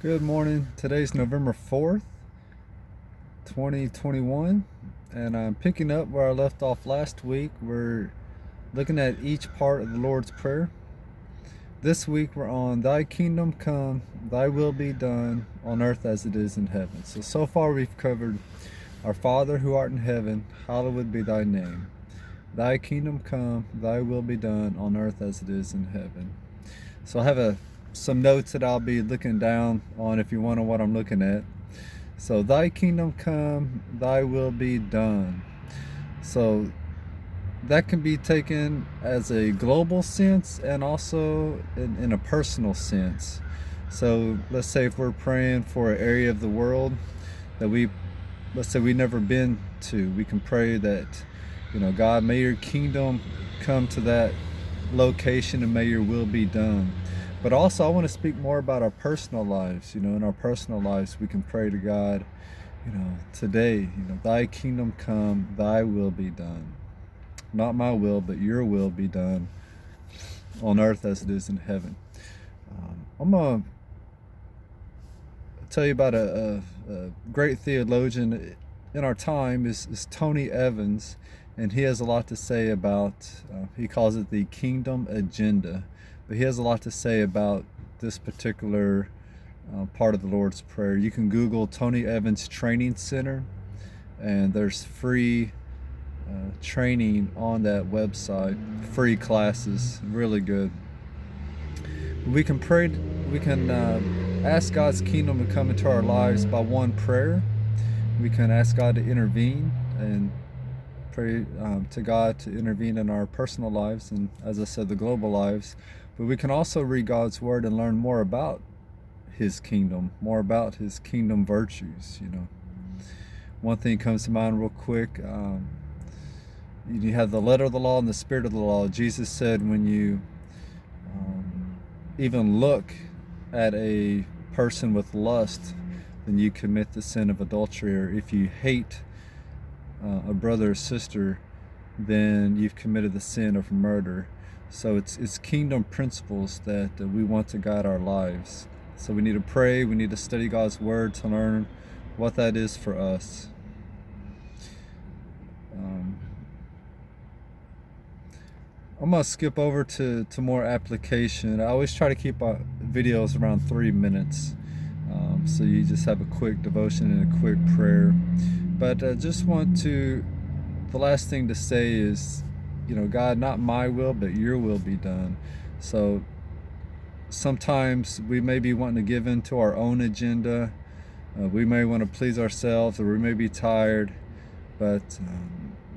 Good morning. Today's November 4th, 2021, and I'm picking up where I left off last week. We're looking at each part of the Lord's Prayer. This week we're on Thy kingdom come, Thy will be done on earth as it is in heaven. So far we've covered Our Father who art in heaven, hallowed be Thy name. Thy kingdom come, Thy will be done on earth as it is in heaven. So I have some notes that I'll be looking down on if you want to know what I'm looking at. So Thy kingdom come, Thy will be done. So that can be taken as a global sense and also in a personal sense. So let's say if we're praying for an area of the world that let's say we've never been to, we can pray that, God, may your kingdom come to that location and may your will be done. But also I want to speak more about our personal lives. In our personal lives we can pray to God, today, Thy kingdom come, Thy will be done. Not my will, but your will be done on earth as it is in heaven. I'm going to tell you about a great theologian in our time is Tony Evans, and he has a lot to say about, he calls it the kingdom agenda, but he has a lot to say about this particular part of the Lord's Prayer. You can Google Tony Evans Training Center, and there's free training on that website, free classes, really good. We can pray, we can ask God's kingdom to come into our lives by one prayer. We can ask God to intervene and pray to God to intervene in our personal lives and, as I said, the global lives. But we can also read God's word and learn more about His kingdom, more about His kingdom virtues. One thing comes to mind real quick. You have the letter of the law and the spirit of the law. Jesus said when you even look at a person with lust, then you commit the sin of adultery. Or if you hate a brother or sister, then you've committed the sin of murder. So it's kingdom principles that we want to guide our lives. So we need to pray, we need to study God's word to learn what that is for us. I'm going to skip over to more application. I always try to keep our videos around 3 minutes. So you just have a quick devotion and a quick prayer. But I just want to, the last thing to say is, God, not my will, but your will be done. So sometimes we may be wanting to give in to our own agenda. We may want to please ourselves, or we may be tired. But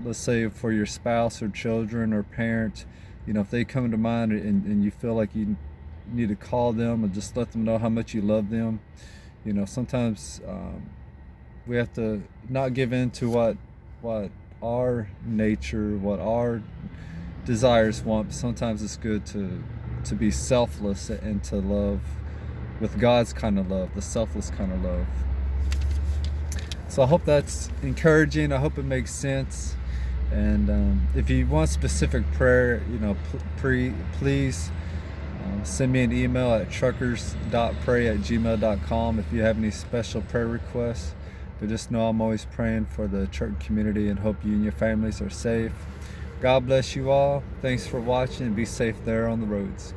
let's say for your spouse or children or parent, if they come to mind and you feel like you need to call them and just let them know how much you love them. Sometimes we have to not give in to what our nature, what our desires want. But sometimes it's good to be selfless and to love with God's kind of love, the selfless kind of love. So I hope that's encouraging. I hope it makes sense. And if you want specific prayer, please send me an email at truckers.pray@gmail.com if you have any special prayer requests. But just know I'm always praying for the church community and hope you and your families are safe. God bless you all. Thanks for watching, and be safe there on the roads.